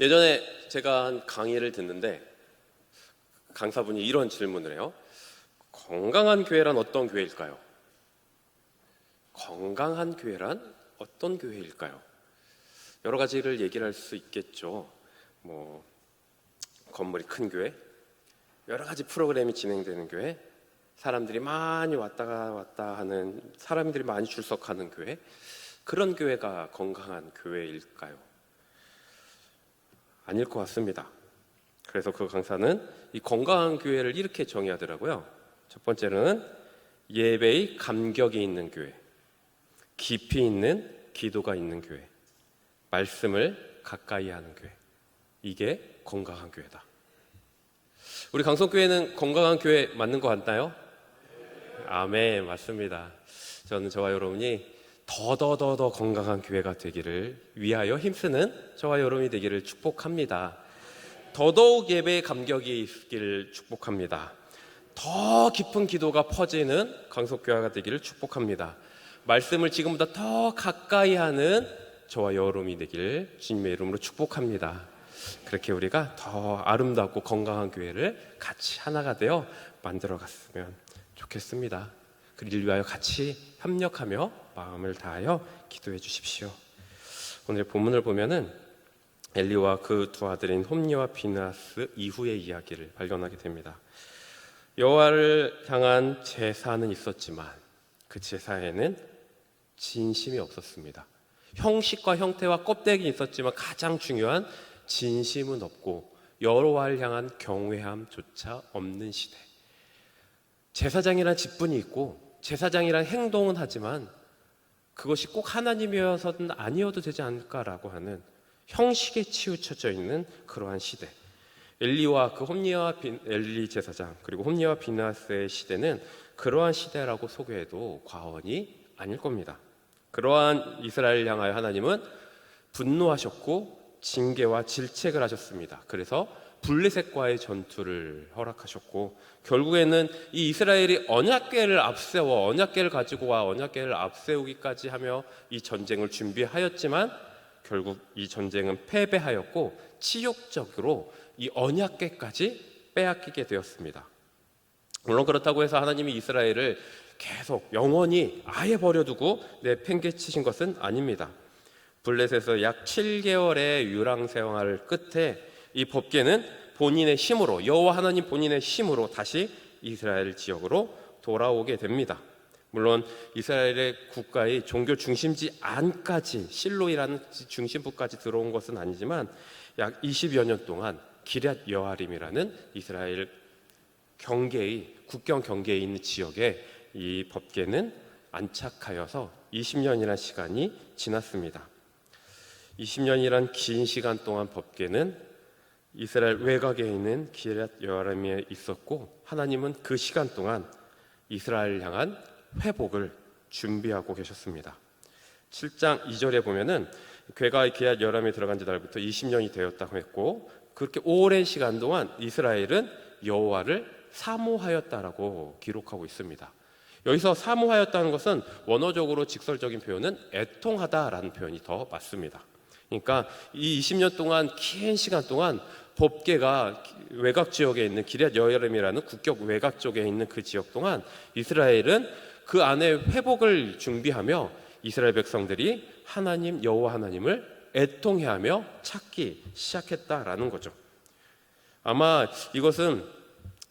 예전에 제가 한 강의를 듣는데 강사분이 이런 질문을 해요. 건강한 교회란 어떤 교회일까요? 건강한 교회란 어떤 교회일까요? 여러 가지를 얘기를 할 수 있겠죠. 건물이 큰 교회, 여러 가지 프로그램이 진행되는 교회, 사람들이 많이 왔다 갔다 하는, 사람들이 많이 출석하는 교회, 그런 교회가 건강한 교회일까요? 아닐 것 같습니다. 그래서 그 강사는 이 건강한 교회를 이렇게 정의하더라고요. 첫 번째는 예배의 감격이 있는 교회, 깊이 있는 기도가 있는 교회, 말씀을 가까이 하는 교회, 이게 건강한 교회다. 우리 강성교회는 건강한 교회 맞는 것 같나요? 아멘, 맞습니다. 저는 저와 여러분이 더 건강한 교회가 되기를 위하여 힘쓰는 저와 여러분이 되기를 축복합니다. 더더욱 예배의 감격이 있기를 축복합니다. 더 깊은 기도가 퍼지는 강석교회가 되기를 축복합니다. 말씀을 지금보다 더 가까이 하는 저와 여러분이 되기를 주님의 이름으로 축복합니다. 그렇게 우리가 더 아름답고 건강한 교회를 같이 하나가 되어 만들어갔으면 좋겠습니다. 그를 위하여 같이 협력하며 마음을 다하여 기도해 주십시오. 오늘 본문을 보면은 엘리와 그 두 아들인 홈니와 비느하스 이후의 이야기를 발견하게 됩니다. 여호와를 향한 제사는 있었지만 그 제사에는 진심이 없었습니다. 형식과 형태와 껍데기 있었지만 가장 중요한 진심은 없고 여호와를 향한 경외함조차 없는 시대. 제사장이란 직분이 있고 제사장이란 행동은 하지만 그것이 꼭 하나님이어서는 아니어도 되지 않을까라고 하는 형식에 치우쳐져 있는 그러한 시대. 엘리와 그 홈니와 엘리 제사장 그리고 홈니와 비느하스의 시대는 그러한 시대라고 소개해도 과언이 아닐 겁니다. 그러한 이스라엘 향하여 하나님은 분노하셨고 징계와 질책을 하셨습니다. 그래서 블레셋과의 전투를 허락하셨고 결국에는 이 이스라엘이 언약궤를 앞세워 언약궤를 가지고 와 언약궤를 앞세우기까지 하며 이 전쟁을 준비하였지만 결국 이 전쟁은 패배하였고 치욕적으로 이 언약궤까지 빼앗기게 되었습니다. 물론 그렇다고 해서 하나님이 이스라엘을 계속 영원히 아예 버려두고 내팽개치신 것은 아닙니다. 블레셋에서 약 7개월의 유랑 생활 끝에 이 법궤는 본인의 힘으로 여호와 하나님 본인의 힘으로 다시 이스라엘 지역으로 돌아오게 됩니다. 물론 이스라엘의 국가의 종교 중심지 안까지 실로이라는 중심부까지 들어온 것은 아니지만 약 20여 년 동안 기럇 여아림이라는 이스라엘 경계의 국경 경계에 있는 지역에 이 법궤는 안착하여서 20년이라는 시간이 지났습니다. 20년이란 긴 시간 동안 법궤는 이스라엘 외곽에 있는 기럇 여아림에 있었고 하나님은 그 시간 동안 이스라엘을 향한 회복을 준비하고 계셨습니다. 7장 2절에 보면은 궤가 기럇 여아림에 들어간 지 날부터 20년이 되었다고 했고 그렇게 오랜 시간 동안 이스라엘은 여호와를 사모하였다라고 기록하고 있습니다. 여기서 사모하였다는 것은 원어적으로 직설적인 표현은 애통하다라는 표현이 더 맞습니다. 그러니까 이 20년 동안 긴 시간 동안 법궤가 외곽 지역에 있는 기럇 여아림이라는 국경 외곽 쪽에 있는 그 지역 동안 이스라엘은 그 안에 회복을 준비하며 이스라엘 백성들이 하나님 여호와 하나님을 애통해하며 찾기 시작했다라는 거죠. 아마 이것은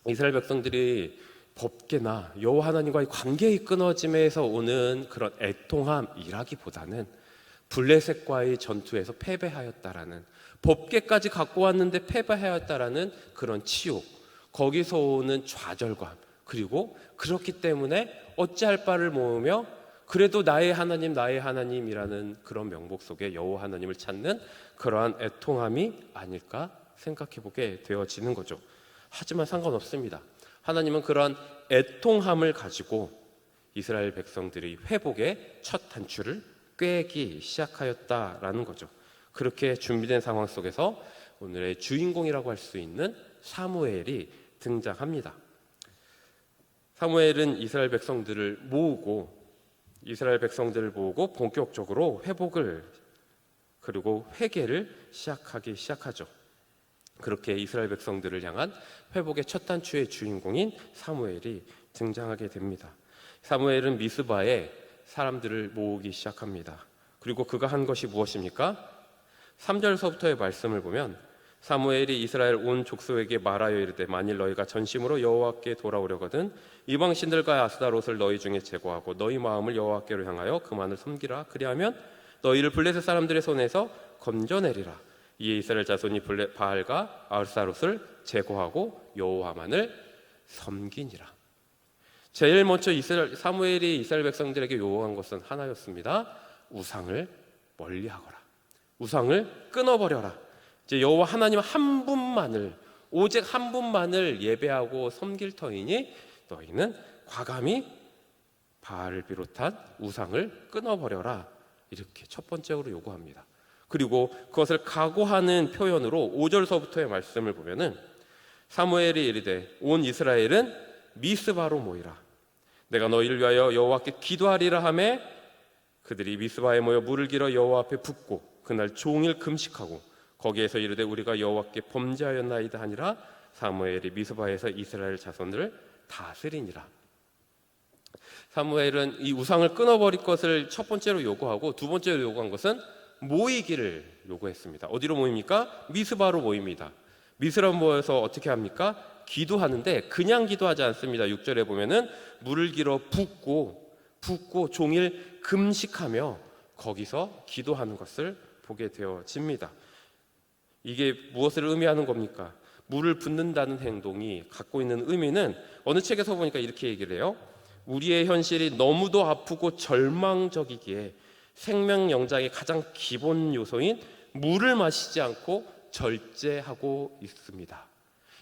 이스라엘 백성들이 법궤나 여호와 하나님과의 관계의 끊어짐에서 오는 그런 애통함이라기보다는 블레셋과의 전투에서 패배하였다라는 법궤까지 갖고 왔는데 패배하였다라는 그런 치욕, 거기서 오는 좌절감, 그리고 그렇기 때문에 어찌할 바를 모으며 그래도 나의 하나님이라는 그런 명목 속에 여호와 하나님을 찾는 그러한 애통함이 아닐까 생각해보게 되어지는 거죠. 하지만 상관없습니다. 하나님은 그러한 애통함을 가지고 이스라엘 백성들이 회복의 첫 단추를 꿰기 시작하였다라는 거죠. 그렇게 준비된 상황 속에서 오늘의 주인공이라고 할 수 있는 사무엘이 등장합니다. 사무엘은 이스라엘 백성들을 모으고 본격적으로 회복을 그리고 회개를 시작하기 시작하죠. 그렇게 이스라엘 백성들을 향한 회복의 첫 단추의 주인공인 사무엘이 등장하게 됩니다. 사무엘은 미스바에 사람들을 모으기 시작합니다. 그리고 그가 한 것이 무엇입니까? 3절서부터의 말씀을 보면 사무엘이 이스라엘 온 족속에게 말하여 이르되 만일 너희가 전심으로 여호와께 돌아오려거든 이방 신들과 아스타롯을 너희 중에 제거하고 너희 마음을 여호와께로 향하여 그만을 섬기라. 그리하면 너희를 블레셋 사람들의 손에서 건져내리라. 이에 이스라엘 자손이 바알과 아스타롯을 제거하고 여호와만을 섬기니라. 제일 먼저 사무엘이 이스라엘 백성들에게 요구한 것은 하나였습니다. 우상을 멀리하거라. 우상을 끊어버려라. 이제 여호와 하나님 한 분만을, 오직 한 분만을 예배하고 섬길 터이니 너희는 과감히 바알을 비롯한 우상을 끊어버려라. 이렇게 첫 번째로 요구합니다. 그리고 그것을 각오하는 표현으로 5절서부터의 말씀을 보면은 사무엘이 이르되 온 이스라엘은 미스바로 모이라. 내가 너희를 위하여 여호와께 기도하리라 하매 그들이 미스바에 모여 물을 길어 여호와 앞에 붓고 그날 종일 금식하고 거기에서 이르되 우리가 여호와께 범죄하였나이다 하니라. 사무엘이 미스바에서 이스라엘 자손들을 다스리니라. 사무엘은 이 우상을 끊어버릴 것을 첫 번째로 요구하고 두 번째로 요구한 것은 모이기를 요구했습니다. 어디로 모입니까? 미스바로 모입니다. 미스바로 모여서 어떻게 합니까? 기도하는데 그냥 기도하지 않습니다. 6절에 보면은 물을 길어 붓고 종일 금식하며 거기서 기도하는 것을 보게 되어집니다. 이게 무엇을 의미하는 겁니까? 물을 붓는다는 행동이 갖고 있는 의미는 어느 책에서 보니까 이렇게 얘기를 해요. 우리의 현실이 너무도 아프고 절망적이기에 생명 영장의 가장 기본 요소인 물을 마시지 않고 절제하고 있습니다.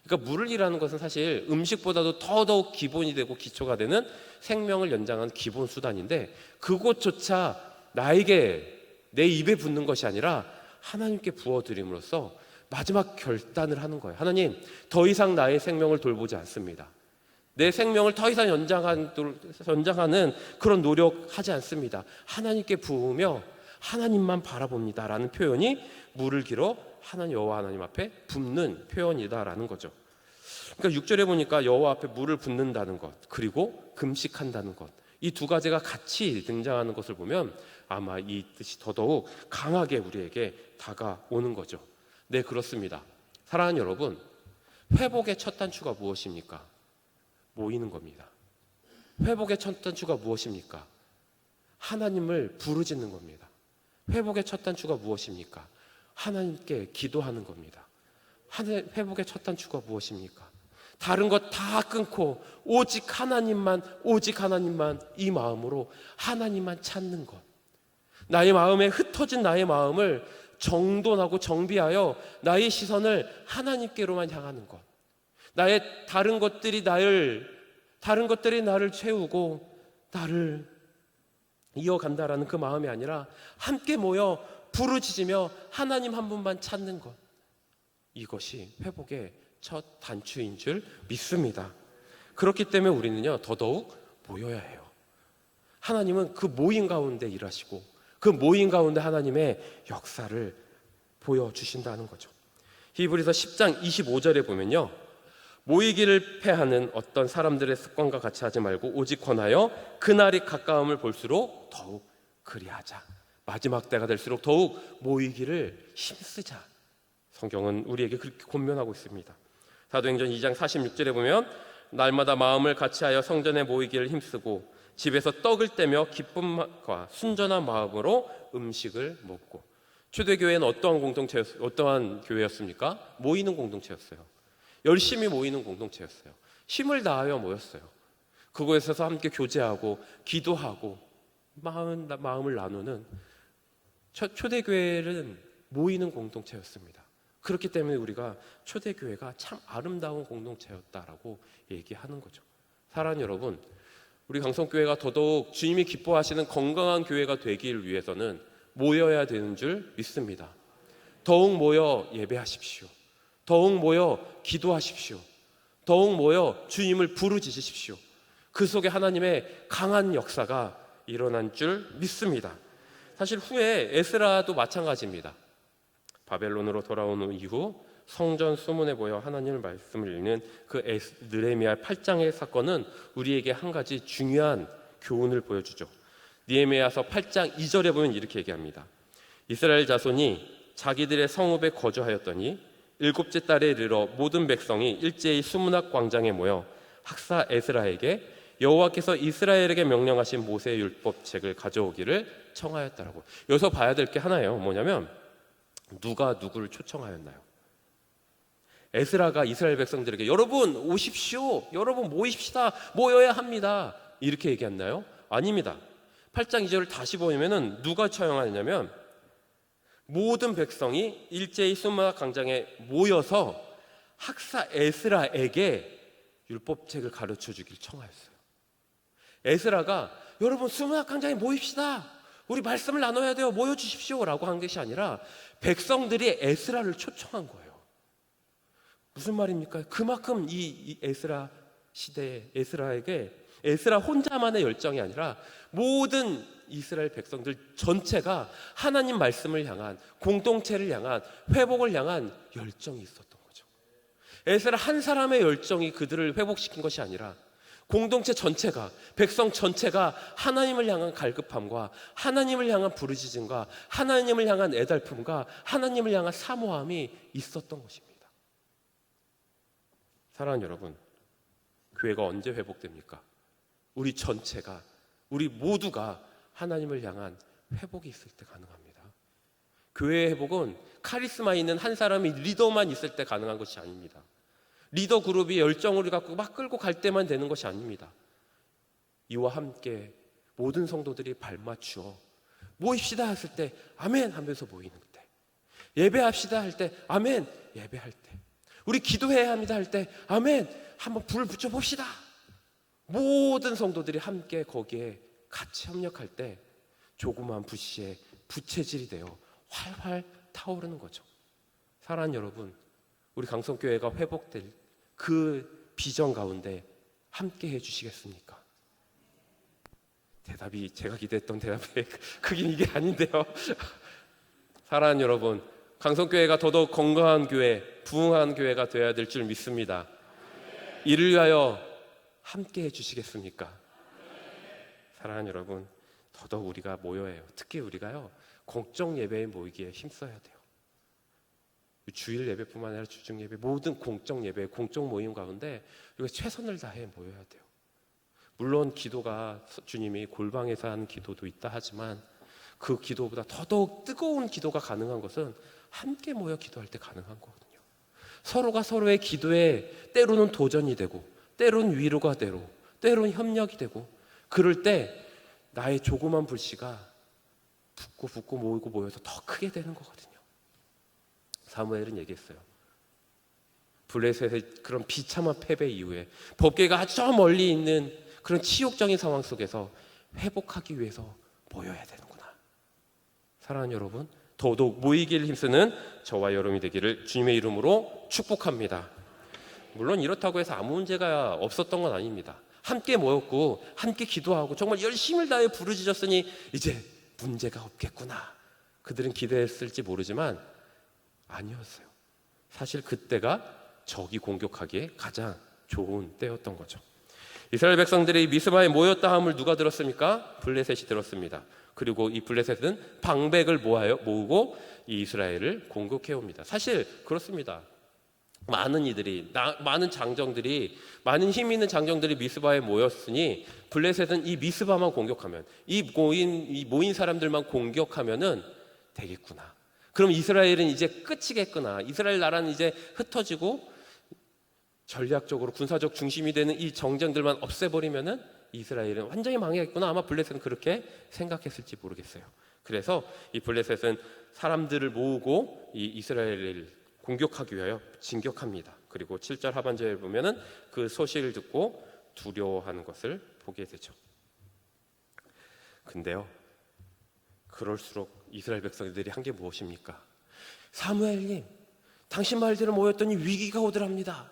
그러니까 물이라는 것은 사실 음식보다도 더더욱 기본이 되고 기초가 되는 생명을 연장하는 기본 수단인데 그것조차 나에게 내 입에 붓는 것이 아니라 하나님께 부어드림으로써 마지막 결단을 하는 거예요. 하나님, 더 이상 나의 생명을 돌보지 않습니다. 내 생명을 더 이상 연장하는 그런 노력하지 않습니다. 하나님께 부으며 하나님만 바라봅니다 라는 표현이 물을 길어 하나님 여호와 하나님 앞에 붓는 표현이다라는 거죠. 그러니까 6절에 보니까 여호와 앞에 물을 붓는다는 것 그리고 금식한다는 것, 이 두 가지가 같이 등장하는 것을 보면 아마 이 뜻이 더더욱 강하게 우리에게 다가오는 거죠. 네, 그렇습니다. 사랑하는 여러분, 회복의 첫 단추가 무엇입니까? 모이는 겁니다. 회복의 첫 단추가 무엇입니까? 하나님을 부르짖는 겁니다. 회복의 첫 단추가 무엇입니까? 하나님께 기도하는 겁니다. 회복의 첫 단추가 무엇입니까? 다른 것 다 끊고 오직 하나님만 이 마음으로 하나님만 찾는 것. 나의 마음에 흩어진 나의 마음을 정돈하고 정비하여 나의 시선을 하나님께로만 향하는 것. 나의 다른 것들이 나를 채우고 나를 이어간다라는 그 마음이 아니라 함께 모여 부르짖으며 하나님 한 분만 찾는 것. 이것이 회복의 첫 단추인 줄 믿습니다. 그렇기 때문에 우리는요 더더욱 모여야 해요. 하나님은 그 모임 가운데 일하시고 그 모임 가운데 하나님의 역사를 보여주신다는 거죠. 히브리서 10장 25절에 보면요, 모이기를 패하는 어떤 사람들의 습관과 같이 하지 말고 오직 권하여 그날이 가까움을 볼수록 더욱 그리하자. 마지막 때가 될수록 더욱 모이기를 힘쓰자. 성경은 우리에게 그렇게 권면하고 있습니다. 사도행전 2장 46절에 보면 날마다 마음을 같이하여 성전에 모이기를 힘쓰고 집에서 떡을 떼며 기쁨과 순전한 마음으로 음식을 먹고. 초대교회는 어떠한 교회였습니까? 모이는 공동체였어요. 열심히 모이는 공동체였어요. 힘을 다하여 모였어요. 그곳에서 함께 교제하고 기도하고 마음을 나누는 초대교회는 모이는 공동체였습니다. 그렇기 때문에 우리가 초대교회가 참 아름다운 공동체였다라고 얘기하는 거죠. 사랑하는 여러분, 우리 강성교회가 더더욱 주님이 기뻐하시는 건강한 교회가 되기 위해서는 모여야 되는 줄 믿습니다. 더욱 모여 예배하십시오. 더욱 모여 기도하십시오. 더욱 모여 주님을 부르짖으십시오. 그 속에 하나님의 강한 역사가 일어난 줄 믿습니다. 사실 후에 에스라도 마찬가지입니다. 바벨론으로 돌아온 이후 성전 수문에 모여 하나님의 말씀을 읽는 그 느헤미야 8장의 사건은 우리에게 한 가지 중요한 교훈을 보여주죠. 느헤미야서 8장 2절에 보면 이렇게 얘기합니다. 이스라엘 자손이 자기들의 성읍에 거주하였더니 일곱째 달에 이르러 모든 백성이 일제히 수문학 광장에 모여 학사 에스라에게 여호와께서 이스라엘에게 명령하신 모세의 율법책을 가져오기를 청하였다라고. 여기서 봐야 될 게 하나예요. 뭐냐면 누가 누구를 초청하였나요? 에스라가 이스라엘 백성들에게 여러분 오십시오, 여러분 모입시다, 모여야 합니다, 이렇게 얘기했나요? 아닙니다. 8장 2절을 다시 보면은 누가 처형하냐면 모든 백성이 일제히 수문학 광장에 모여서 학사 에스라에게 율법책을 가르쳐 주길 청하였어요. 에스라가 여러분 수문학 광장에 모입시다, 우리 말씀을 나눠야 돼요, 모여주십시오 라고 한 것이 아니라 백성들이 에스라를 초청한 거예요. 무슨 말입니까? 그만큼 이 에스라 시대에 에스라에게 에스라 혼자만의 열정이 아니라 모든 이스라엘 백성들 전체가 하나님 말씀을 향한, 공동체를 향한, 회복을 향한 열정이 있었던 거죠. 에스라 한 사람의 열정이 그들을 회복시킨 것이 아니라 공동체 전체가, 백성 전체가 하나님을 향한 갈급함과 하나님을 향한 부르짖음과 하나님을 향한 애달픔과 하나님을 향한 사모함이 있었던 것입니다. 사랑하는 여러분, 교회가 언제 회복됩니까? 우리 전체가, 우리 모두가 하나님을 향한 회복이 있을 때 가능합니다. 교회의 회복은 카리스마 있는 한 사람이 리더만 있을 때 가능한 것이 아닙니다. 리더 그룹이 열정을 갖고 막 끌고 갈 때만 되는 것이 아닙니다. 이와 함께 모든 성도들이 발맞추어 모입시다 했을 때 아멘 하면서 모이는 때, 예배합시다 할 때 아멘 예배할 때, 우리 기도해야 합니다 할 때 아멘 한번 불 붙여봅시다. 모든 성도들이 함께 거기에 같이 협력할 때 조그마한 불씨에 부채질이 되어 활활 타오르는 거죠. 사랑하는 여러분, 우리 강성교회가 회복될 그 비전 가운데 함께 해주시겠습니까? 대답이 제가 기대했던 대답의 크긴 이게 아닌데요. 사랑하는 여러분, 강성교회가 더더욱 건강한 교회, 부흥한 교회가 되어야 될 줄 믿습니다. 이를 위하여 함께 해주시겠습니까? 사랑하는 여러분, 더더욱 우리가 모여야 해요. 특히 우리가요, 공적 예배에 모이기에 힘써야 돼요. 주일 예배뿐만 아니라 주중 예배, 모든 공적 예배, 공적 모임 가운데 우리가 최선을 다해 모여야 돼요. 물론 기도가 주님이 골방에서 하는 기도도 있다 하지만 그 기도보다 더더욱 뜨거운 기도가 가능한 것은 함께 모여 기도할 때 가능한 거거든요. 서로가 서로의 기도에 때로는 도전이 되고 때로는 위로가 되고 때로는 협력이 되고, 그럴 때 나의 조그만 불씨가 붙고 모이고 모여서 더 크게 되는 거거든요. 사무엘은 얘기했어요. 블레셋의 그런 비참한 패배 이후에 법궤가 아주 저 멀리 있는 그런 치욕적인 상황 속에서 회복하기 위해서 모여야 되는구나. 사랑하는 여러분, 더더욱 모이기를 힘쓰는 저와 여러분이 되기를 주님의 이름으로 축복합니다. 물론 이렇다고 해서 아무 문제가 없었던 건 아닙니다. 함께 모였고 함께 기도하고 정말 열심을 다해 부르짖었으니 이제 문제가 없겠구나, 그들은 기대했을지 모르지만 아니었어요. 사실 그때가 적이 공격하기에 가장 좋은 때였던 거죠. 이스라엘 백성들이 미스바에 모였다 함을 누가 들었습니까? 블레셋이 들었습니다. 그리고 이 블레셋은 방백을 모으고 이 이스라엘을 공격해 옵니다. 사실 그렇습니다. 많은 장정들이, 많은 힘 있는 장정들이 미스바에 모였으니 블레셋은 이 미스바만 공격하면, 이 모인 사람들만 공격하면은 되겠구나. 그럼 이스라엘은 이제 끝이겠구나. 이스라엘 나라는 이제 흩어지고 전략적으로 군사적 중심이 되는 이 정쟁들만 없애버리면은 이스라엘은 완전히 망해겠구나. 아마 블레셋은 그렇게 생각했을지 모르겠어요. 그래서 이 블레셋은 사람들을 모으고 이 이스라엘을 공격하기 위하여 진격합니다. 그리고 7절 하반절에 보면은 그 소식을 듣고 두려워하는 것을 보게 되죠. 근데요, 그럴수록 이스라엘 백성들이 한 게 무엇입니까? 사무엘님, 당신 말대로 모였더니 위기가 오더랍니다.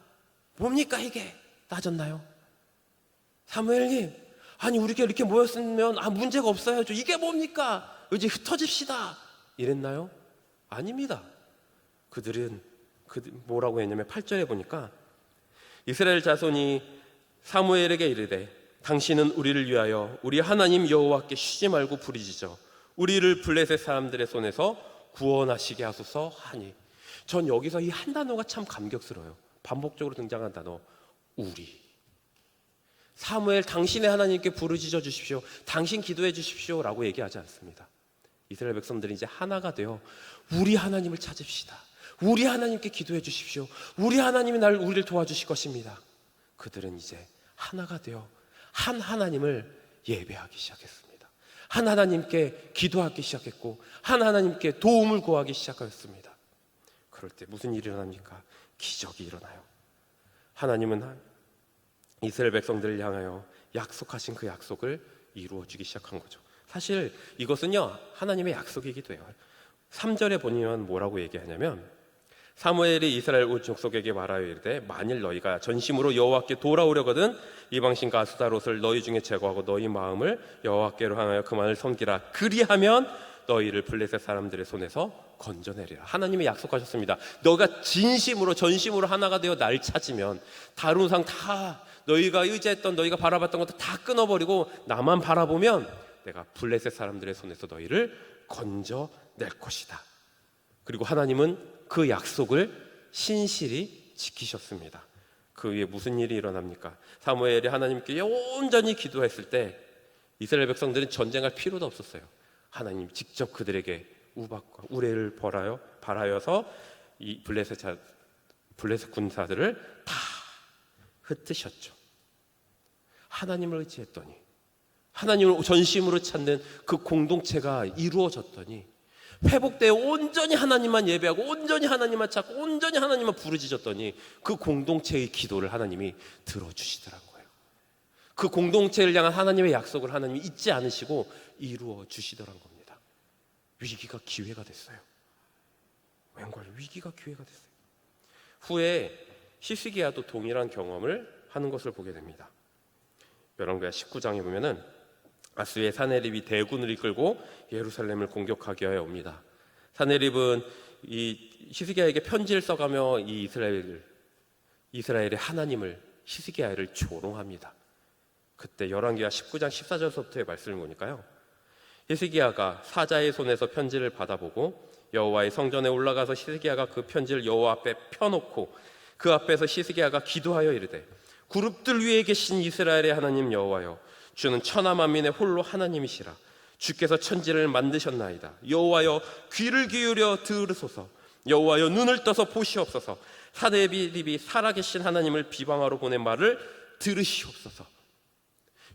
뭡니까 이게? 따졌나요? 사무엘님, 아니 우리가 이렇게 모였으면 문제가 없어야죠. 이게 뭡니까? 이제 흩어집시다 이랬나요? 아닙니다. 그들은 뭐라고 했냐면 8절에 보니까 이스라엘 자손이 사무엘에게 이르되 당신은 우리를 위하여 우리 하나님 여호와께 쉬지 말고 부르짖어 우리를 블레셋 사람들의 손에서 구원하시게 하소서 하니. 전 여기서 이 한 단어가 참 감격스러워요. 반복적으로 등장한 단어, 우리. 사무엘, 당신의 하나님께 부르짖어 주십시오, 당신 기도해 주십시오 라고 얘기하지 않습니다. 이스라엘 백성들이 이제 하나가 되어 우리 하나님을 찾읍시다, 우리 하나님께 기도해 주십시오, 우리 하나님이 우리를 도와주실 것입니다. 그들은 이제 하나가 되어 한 하나님을 예배하기 시작했습니다. 한 하나님께 기도하기 시작했고 한 하나님께 도움을 구하기 시작하였습니다. 그럴 때 무슨 일이 일어납니까? 기적이 일어나요. 하나님은 이스라엘 백성들을 향하여 약속하신 그 약속을 이루어주기 시작한 거죠. 사실 이것은요 하나님의 약속이기도 해요. 3절에 보면 뭐라고 얘기하냐면 사무엘이 이스라엘 온 족속에게 말하여 이르되 만일 너희가 전심으로 여호와께 돌아오려거든 이방신과 아스타롯을 너희 중에 제거하고 너희 마음을 여호와께로 향하여 그만을 섬기라. 그리하면 너희를 블레셋 사람들의 손에서 건져내리라. 하나님이 약속하셨습니다. 너가 진심으로 전심으로 하나가 되어 날 찾으면 다른 우상 다 너희가 의지했던 너희가 바라봤던 것도 다 끊어버리고 나만 바라보면 내가 블레셋 사람들의 손에서 너희를 건져낼 것이다. 그리고 하나님은 그 약속을 신실히 지키셨습니다. 그 위에 무슨 일이 일어납니까? 사무엘이 하나님께 온전히 기도했을 때 이스라엘 백성들은 전쟁할 필요도 없었어요. 하나님 직접 그들에게 우박과 우레를 발하여서 이 블레셋 군사들을 다 흩으셨죠. 하나님을 의지했더니, 하나님을 전심으로 찾는 그 공동체가 이루어졌더니 회복되어 온전히 하나님만 예배하고 온전히 하나님만 찾고 온전히 하나님만 부르짖었더니 그 공동체의 기도를 하나님이 들어주시더라고요. 그 공동체를 향한 하나님의 약속을 하나님이 잊지 않으시고 이루어 주시더란 겁니다. 위기가 기회가 됐어요. 웬걸 위기가 기회가 됐어요. 후에 히스기야도 동일한 경험을 하는 것을 보게 됩니다. 열왕기하 19장에 보면은 아수의 사네립이 대군을 이끌고 예루살렘을 공격하기 위하여 옵니다. 사네립은 이 히스기야에게 편지를 써가며 이 이스라엘의 하나님을, 히스기야를 조롱합니다. 그때 열왕기하 19장 14절서부터의 말씀을 보니까요, 히스기야가 사자의 손에서 편지를 받아보고 여호와의 성전에 올라가서 히스기야가 그 편지를 여호와 앞에 펴놓고 그 앞에서 히스기야가 기도하여 이르되 그룹들 위에 계신 이스라엘의 하나님 여호와여, 주는 천하 만민의 홀로 하나님이시라. 주께서 천지를 만드셨나이다. 여호와여 귀를 기울여 들으소서. 여호와여 눈을 떠서 보시옵소서. 사네립이 살아계신 하나님을 비방하러 보낸 말을 들으시옵소서.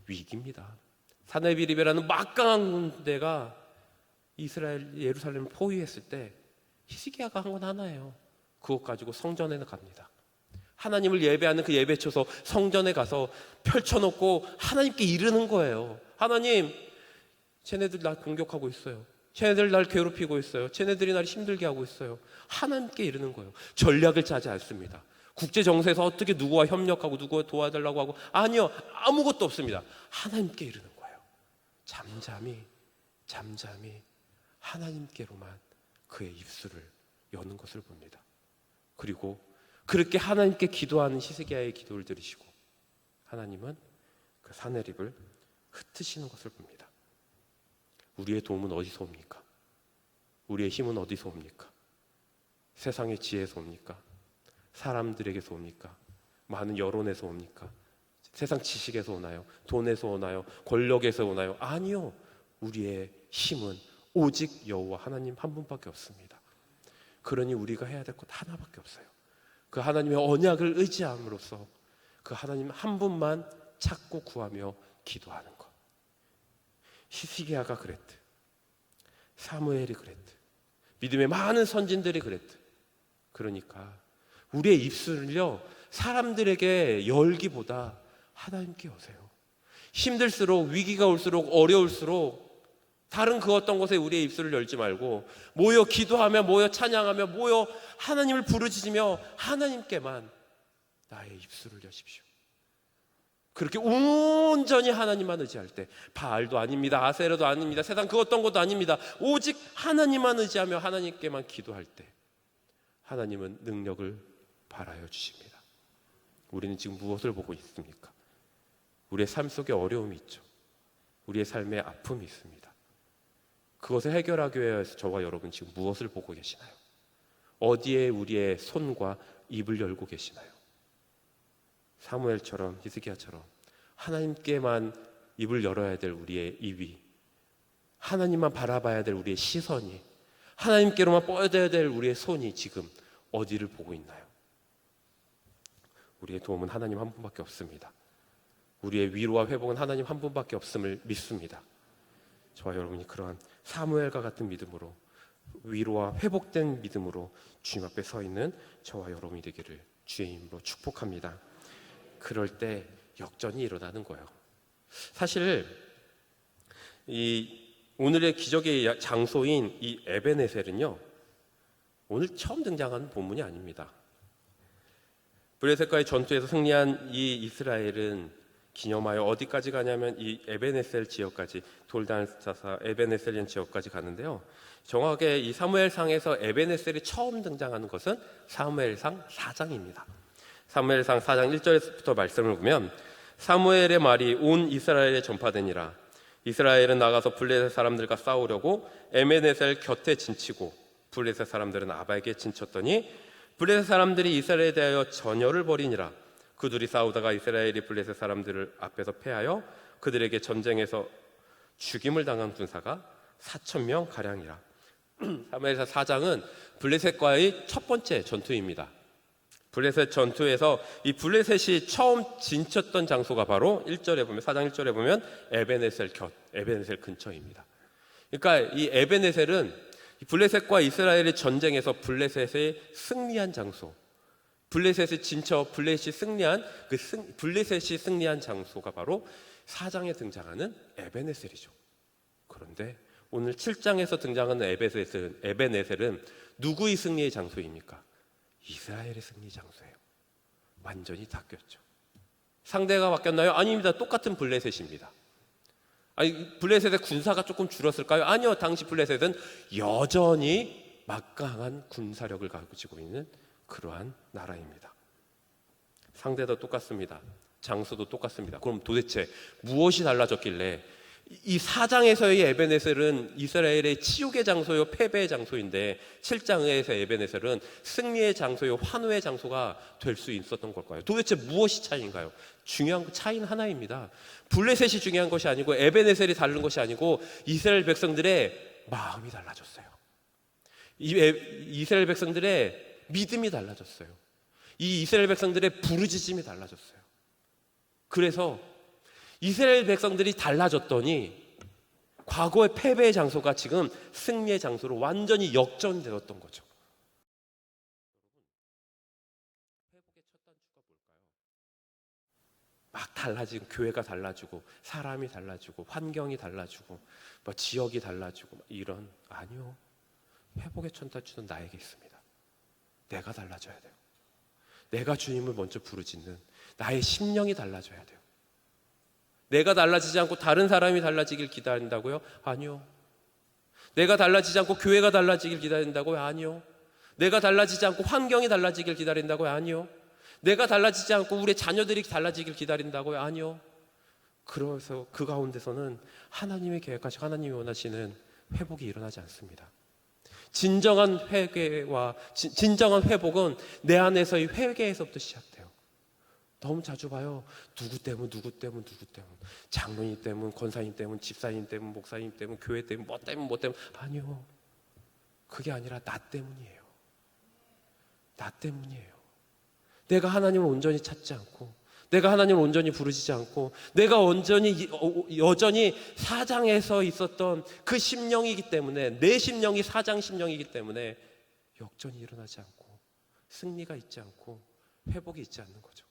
위기입니다. 사네립이라는 막강한 군대가 이스라엘 예루살렘을 포위했을 때 히스기야가 한 건 하나예요. 그것 가지고 성전에 갑니다. 하나님을 예배하는 그 예배처소 성전에 가서 펼쳐놓고 하나님께 이르는 거예요. 하나님, 쟤네들 날 공격하고 있어요. 쟤네들 날 괴롭히고 있어요. 쟤네들이 날 힘들게 하고 있어요. 하나님께 이르는 거예요. 전략을 짜지 않습니다. 국제 정세에서 어떻게 누구와 협력하고 누구와 도와달라고 하고, 아니요, 아무것도 없습니다. 하나님께 이르는 거예요. 잠잠히 하나님께로만 그의 입술을 여는 것을 봅니다. 그리고 그렇게 하나님께 기도하는 히스기야의 기도를 들으시고 하나님은 그 사네립을 흩으시는 것을 봅니다. 우리의 도움은 어디서 옵니까? 우리의 힘은 어디서 옵니까? 세상의 지혜에서 옵니까? 사람들에게서 옵니까? 많은 여론에서 옵니까? 세상 지식에서 오나요? 돈에서 오나요? 권력에서 오나요? 아니요. 우리의 힘은 오직 여호와 하나님 한 분밖에 없습니다. 그러니 우리가 해야 될 것 하나밖에 없어요. 그 하나님의 언약을 의지함으로써 그 하나님 한 분만 찾고 구하며 기도하는 것. 히스기야가 그랬듯, 사무엘이 그랬듯, 믿음의 많은 선진들이 그랬듯. 그러니까 우리의 입술을요 사람들에게 열기보다 하나님께 여세요. 힘들수록, 위기가 올수록, 어려울수록 다른 그 어떤 곳에 우리의 입술을 열지 말고 모여 기도하며, 모여 찬양하며, 모여 하나님을 부르짖으며 하나님께만 나의 입술을 여십시오. 그렇게 온전히 하나님만 의지할 때, 바알도 아닙니다, 아세라도 아닙니다, 세상 그 어떤 것도 아닙니다, 오직 하나님만 의지하며 하나님께만 기도할 때 하나님은 능력을 발하여 주십니다. 우리는 지금 무엇을 보고 있습니까? 우리의 삶 속에 어려움이 있죠. 우리의 삶에 아픔이 있습니다. 그것을 해결하기 위해서 저와 여러분 지금 무엇을 보고 계시나요? 어디에 우리의 손과 입을 열고 계시나요? 사무엘처럼, 히스기야처럼 하나님께만 입을 열어야 될 우리의 입이, 하나님만 바라봐야 될 우리의 시선이, 하나님께로만 뻗어야 될 우리의 손이 지금 어디를 보고 있나요? 우리의 도움은 하나님 한 분밖에 없습니다. 우리의 위로와 회복은 하나님 한 분밖에 없음을 믿습니다. 저와 여러분이 그러한 사무엘과 같은 믿음으로, 위로와 회복된 믿음으로 주님 앞에 서 있는 저와 여러분이 되기를 주의 이름으로 축복합니다. 그럴 때 역전이 일어나는 거예요. 사실 이 오늘의 기적의 장소인 이 에베네셀은요, 오늘 처음 등장하는 본문이 아닙니다. 블레셋과의 전투에서 승리한 이 이스라엘은 기념하여 어디까지 가냐면 이 에베네셀 지역까지, 돌단사사 에베네셀이라는 지역까지 가는데요, 정확하게 이 사무엘상에서 에베네셀이 처음 등장하는 것은 사무엘상 4장입니다. 사무엘상 4장 1절부터 말씀을 보면, 사무엘의 말이 온 이스라엘에 전파되니라. 이스라엘은 나가서 블레셋 사람들과 싸우려고 에베네셀 곁에 진치고 블레셋 사람들은 아바에게 진쳤더니 블레셋 사람들이 이스라엘에 대하여 전열을 벌이니라. 그들이 싸우다가 이스라엘이 블레셋 사람들을 앞에서 패하여 그들에게 전쟁에서 죽임을 당한 군사가 4,000명 가량이라. 사무엘상 4장은 블레셋과의 첫 번째 전투입니다. 블레셋 전투에서 이 블레셋이 처음 진쳤던 장소가 바로 1절에 보면, 4장 1절에 보면 에베네셀 근처입니다. 그러니까 이 에베네셀은 블레셋과 이스라엘의 전쟁에서 블레셋의 승리한 장소, 블레셋이 진쳐 블레셋이 승리한 블레셋이 승리한 장소가 바로 4장에 등장하는 에베네셀이죠. 그런데 오늘 7장에서 등장하는 에베네셀은 누구의 승리의 장소입니까? 이스라엘의 승리 장소예요. 완전히 바뀌었죠. 상대가 바뀌었나요? 아닙니다. 똑같은 블레셋입니다. 아니, 블레셋의 군사가 조금 줄었을까요? 아니요. 당시 블레셋은 여전히 막강한 군사력을 가지고 있는 그러한 나라입니다. 상대도 똑같습니다. 장소도 똑같습니다. 그럼 도대체 무엇이 달라졌길래 이 4장에서의 에베네셀은 이스라엘의 치욕의 장소요, 패배의 장소인데 7장에서 에베네셀은 승리의 장소요, 환호의 장소가 될 수 있었던 걸까요? 도대체 무엇이 차이인가요? 중요한 차이는 하나입니다. 블레셋이 중요한 것이 아니고 에베네셀이 다른 것이 아니고 이스라엘 백성들의 마음이 달라졌어요. 이스라엘 백성들의 믿음이 달라졌어요. 이 이스라엘 백성들의 부르짖음이 달라졌어요. 그래서 이스라엘 백성들이 달라졌더니 과거의 패배의 장소가 지금 승리의 장소로 완전히 역전되었던 거죠. 회복의 첫 단추가 뭘까요? 막 달라지고, 교회가 달라지고, 사람이 달라지고, 환경이 달라지고, 뭐 지역이 달라지고, 이런, 아니요. 회복의 첫 단추는 나에게 있습니다. 내가 달라져야 돼요. 내가 주님을 먼저 부르짖는 나의 심령이 달라져야 돼요. 내가 달라지지 않고 다른 사람이 달라지길 기다린다고요? 아니요. 내가 달라지지 않고 교회가 달라지길 기다린다고요? 아니요. 내가 달라지지 않고 환경이 달라지길 기다린다고요? 아니요. 내가 달라지지 않고 우리 자녀들이 달라지길 기다린다고요? 아니요. 그래서 그 가운데서는 하나님의 계획하시고 하나님이 원하시는 회복이 일어나지 않습니다. 진정한 회복은 내 안에서의 회개에서부터 시작돼요. 너무 자주 봐요. 누구 때문, 장로님 때문, 권사님 때문, 집사님 때문, 목사님 때문, 교회 때문, 뭐 때문. 아니요. 그게 아니라 나 때문이에요. 나 때문이에요. 내가 하나님을 온전히 찾지 않고, 내가 하나님을 온전히 부르짖지 않고, 내가 여전히 4장에서 있었던 그 심령이기 때문에, 내 심령이 4장 심령이기 때문에 역전이 일어나지 않고, 승리가 있지 않고, 회복이 있지 않는 거죠.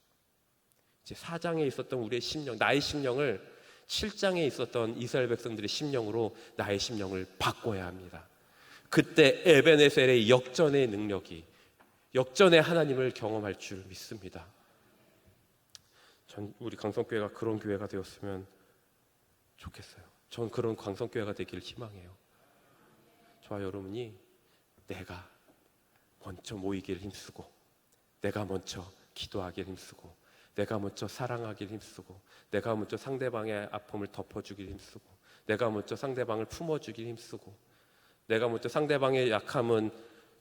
이제 4장에 있었던 우리의 심령, 나의 심령을 7장에 있었던 이스라엘 백성들의 심령으로 나의 심령을 바꿔야 합니다. 그때 에베네셀의 역전의 능력이, 역전의 하나님을 경험할 줄 믿습니다. 우리 강성교회가 그런 교회가 되었으면 좋겠어요. 전 그런 강성교회가 되기를 희망해요. 저와 여러분이 내가 먼저 모이기를 힘쓰고, 내가 먼저 기도하기를 힘쓰고, 내가 먼저 사랑하기를 힘쓰고, 내가 먼저 상대방의 아픔을 덮어주기를 힘쓰고, 내가 먼저 상대방을 품어주기를 힘쓰고, 내가 먼저 상대방의 약함은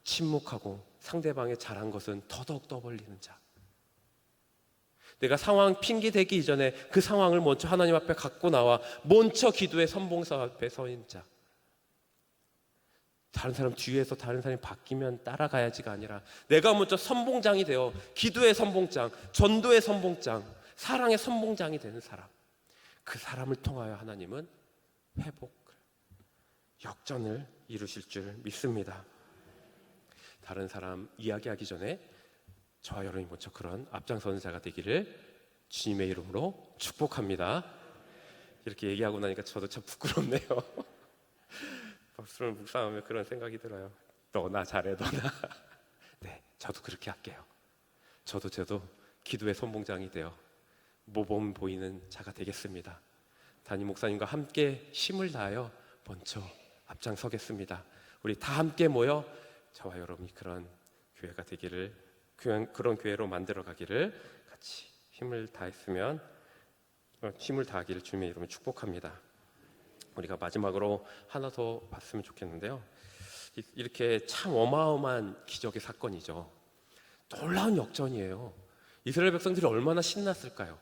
침묵하고 상대방의 잘한 것은 더더욱 떠벌리는 자, 내가 상황 핑계 대기 이전에 그 상황을 먼저 하나님 앞에 갖고 나와 먼저 기도의 선봉사 앞에 서인 자, 다른 사람 뒤에서 다른 사람이 바뀌면 따라가야지가 아니라 내가 먼저 선봉장이 되어 기도의 선봉장, 전도의 선봉장, 사랑의 선봉장이 되는 사람, 그 사람을 통하여 하나님은 회복, 역전을 이루실 줄 믿습니다. 다른 사람 이야기하기 전에 저와 여러분이 먼저 그런 앞장서는 자가 되기를 주님의 이름으로 축복합니다. 이렇게 얘기하고 나니까 저도 참 부끄럽네요. 박수를 묵상하면 그런 생각이 들어요. 너나 잘해, 너나. 네, 저도 그렇게 할게요. 저도 기도의 선봉장이 되어 모범 보이는 자가 되겠습니다. 담임 목사님과 함께 힘을 다하여 먼저 앞장서겠습니다. 우리 다 함께 모여 저와 여러분이 그런 교회가 되기를, 그런 교회로 만들어 가기를 같이 힘을 다하기를 주님의 이름으로 축복합니다. 우리가 마지막으로 하나 더 봤으면 좋겠는데요. 이렇게 참 어마어마한 기적의 사건이죠. 놀라운 역전이에요. 이스라엘 백성들이 얼마나 신났을까요?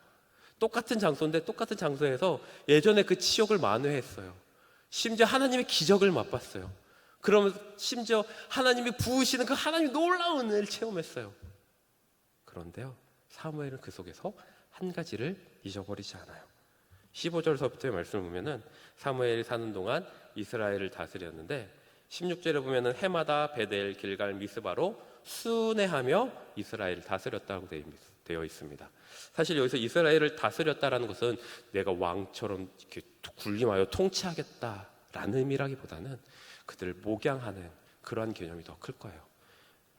똑같은 장소인데 똑같은 장소에서 예전에 그 치욕을 만회했어요. 심지어 하나님의 기적을 맛봤어요. 그러면 심지어 하나님이 부으시는 그 하나님의 놀라운 은혜를 체험했어요. 그런데요, 사무엘은 그 속에서 한 가지를 잊어버리지 않아요. 15절서부터의 말씀을 보면은 사무엘이 사는 동안 이스라엘을 다스렸는데 16절에 보면은 해마다 베델, 길갈, 미스바로 순회하며 이스라엘을 다스렸다고 되어 있습니다. 사실 여기서 이스라엘을 다스렸다라는 것은 내가 왕처럼 이렇게 군림하여 통치하겠다라는 의미라기보다는 그들을 목양하는 그러한 개념이 더 클 거예요.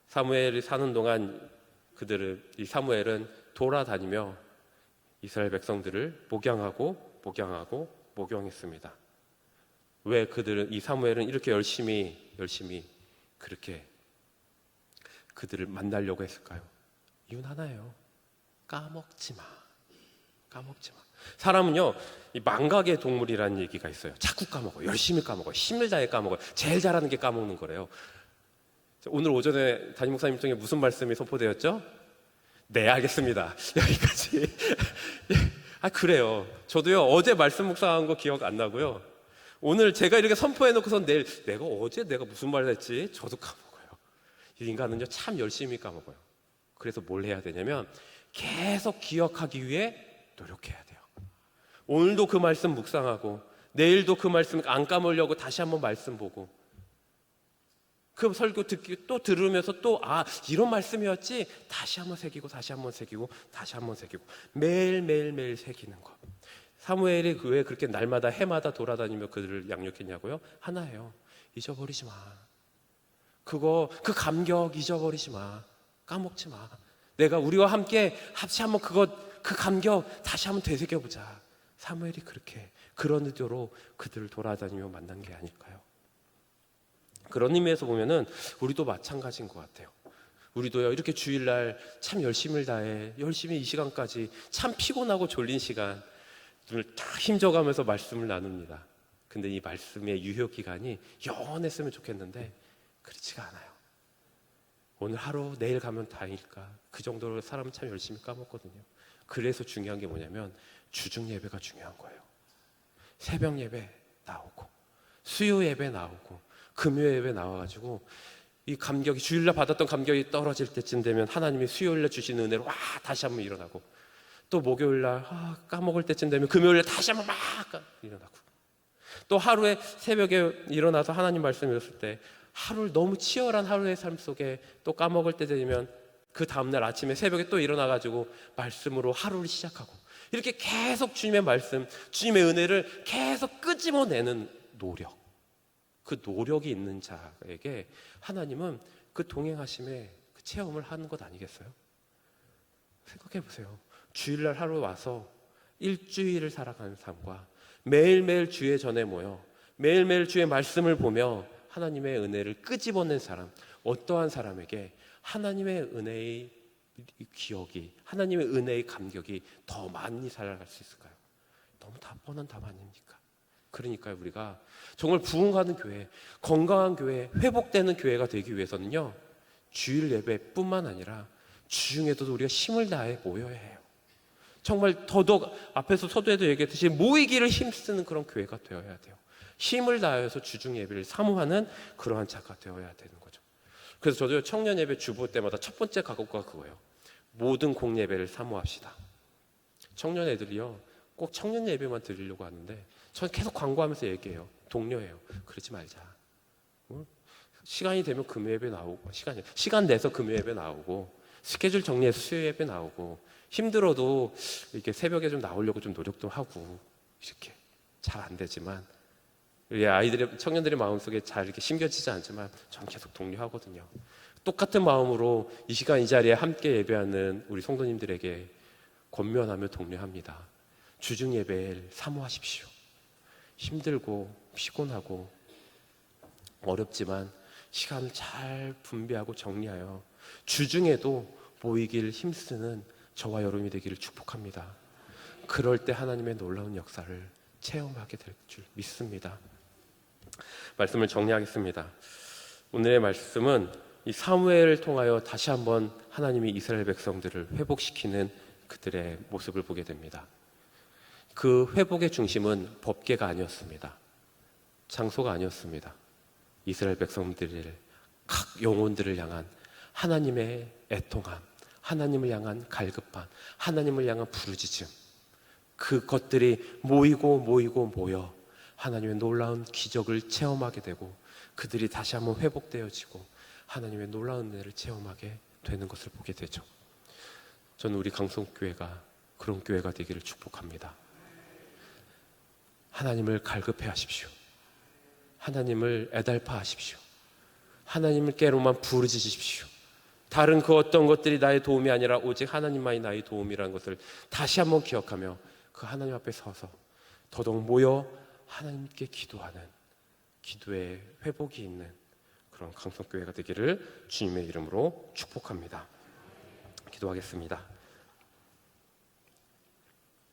사무엘이 사는 동안 이 사무엘은 돌아다니며 이스라엘 백성들을 목양했습니다. 왜 이 사무엘은 이렇게 열심히 그렇게 그들을 만나려고 했을까요? 이유는 하나예요. 까먹지 마. 사람은요, 이 망각의 동물이라는 얘기가 있어요. 자꾸 까먹어요. 열심히 까먹어요. 힘을 다해 까먹어요. 제일 잘하는 게 까먹는 거래요. 오늘 오전에 담임 목사님 중에 무슨 말씀이 선포되었죠? 네, 알겠습니다. 여기까지. 그래요. 저도요, 어제 말씀 묵상한 거 기억 안 나고요. 오늘 제가 이렇게 선포해놓고서 내일 내가 무슨 말을 했지? 저도 까먹어요. 이 인간은요, 참 열심히 까먹어요. 그래서 뭘 해야 되냐면 계속 기억하기 위해 노력해야 돼요. 오늘도 그 말씀 묵상하고 내일도 그 말씀 안 까먹으려고 다시 한번 말씀 보고 그 설교 듣기 또 들으면서 이런 말씀이었지? 다시 한번 새기고 매일매일 새기는 것. 사무엘이 왜 그렇게 날마다 해마다 돌아다니며 그들을 양육했냐고요? 하나예요. 잊어버리지 마. 그 감격 잊어버리지 마. 까먹지 마. 내가 우리와 함께 같이 한번 그 감격 다시 한번 되새겨보자. 사무엘이 그런 의도로 그들을 돌아다니며 만난 게 아닐까요? 그런 의미에서 보면은 우리도 마찬가지인 것 같아요. 우리도요, 이렇게 주일날 참 열심을 다해 열심히 이 시간까지 참 피곤하고 졸린 시간을 다 힘줘가면서 말씀을 나눕니다. 근데 이 말씀의 유효 기간이 영원했으면 좋겠는데 그렇지가 않아요. 오늘 하루 내일 가면 다행일까? 그 정도로 사람은 참 열심히 까먹거든요. 그래서 중요한 게 뭐냐면 주중 예배가 중요한 거예요. 새벽 예배 나오고 수요 예배 나오고 금요 예배 나와가지고 이 감격이, 주일날 받았던 감격이 떨어질 때쯤 되면 하나님이 수요일날 주시는 은혜로 다시 한번 일어나고, 또 목요일날 까먹을 때쯤 되면 금요일날 다시 한번 일어나고, 또 하루에 새벽에 일어나서 하나님 말씀 읽었을 때 하루를 너무 치열한 하루의 삶 속에 또 까먹을 때 되면 그 다음날 아침에 새벽에 또 일어나가지고 말씀으로 하루를 시작하고, 이렇게 계속 주님의 말씀, 주님의 은혜를 계속 끄집어내는 노력, 그 노력이 있는 자에게 하나님은 그 동행하심의 그 체험을 하는 것 아니겠어요? 생각해 보세요. 주일날 하루 와서 일주일을 살아가는 삶과 매일매일 주의 전에 모여 매일매일 주의 말씀을 보며 하나님의 은혜를 끄집어낸 사람, 어떠한 사람에게 하나님의 은혜의 기억이, 하나님의 은혜의 감격이 더 많이 살아갈 수 있을까요? 너무 뻔한 답 아닙니까? 그러니까 우리가 정말 부흥하는 교회, 건강한 교회, 회복되는 교회가 되기 위해서는요, 주일 예배뿐만 아니라 주중에도 우리가 힘을 다해 모여야 해요. 정말 더더욱 앞에서 서두에도 얘기했듯이 모이기를 힘쓰는 그런 교회가 되어야 돼요. 힘을 다해서 주중 예배를 사모하는 그러한 자가 되어야 되는 거죠. 그래서 저도 청년 예배 주보 때마다 첫 번째 각오가 그거예요. 모든 공예배를 사모합시다. 청년 애들이요, 꼭 청년 예배만 드리려고 하는데 저는 계속 광고하면서 얘기해요. 독려해요. 그러지 말자. 시간이 되면 금요 예배 나오고, 시간 내서 금요 예배 나오고, 스케줄 정리해서 수요 예배 나오고, 힘들어도 이렇게 새벽에 좀 나오려고 좀 노력도 하고, 이렇게 잘 안 되지만 우리 아이들의, 청년들의 마음속에 잘 이렇게 심겨지지 않지만 저는 계속 독려하거든요. 똑같은 마음으로 이 시간 이 자리에 함께 예배하는 우리 성도님들에게 권면하며 독려합니다. 주중 예배를 사모하십시오. 힘들고 피곤하고 어렵지만 시간을 잘 분배하고 정리하여 주중에도 모이길 힘쓰는 저와 여러분이 되기를 축복합니다. 그럴 때 하나님의 놀라운 역사를 체험하게 될 줄 믿습니다. 말씀을 정리하겠습니다. 오늘의 말씀은 이 사무엘을 통하여 다시 한번 하나님이 이스라엘 백성들을 회복시키는 그들의 모습을 보게 됩니다. 그 회복의 중심은 법궤가 아니었습니다. 장소가 아니었습니다. 이스라엘 백성들을, 각 영혼들을 향한 하나님의 애통함, 하나님을 향한 갈급함, 하나님을 향한 부르짖음, 그것들이 모이고 모여 하나님의 놀라운 기적을 체험하게 되고 그들이 다시 한번 회복되어지고 하나님의 놀라운 은혜를 체험하게 되는 것을 보게 되죠. 저는 우리 강성교회가 그런 교회가 되기를 축복합니다. 하나님을 갈급해 하십시오. 하나님을 애달파 하십시오. 하나님께로만 부르짖으십시오. 다른 그 어떤 것들이 나의 도움이 아니라 오직 하나님만이 나의 도움이라는 것을 다시 한번 기억하며 그 하나님 앞에 서서 더더욱 모여 하나님께 기도하는, 기도의 회복이 있는 그런 강성교회가 되기를 주님의 이름으로 축복합니다. 기도하겠습니다.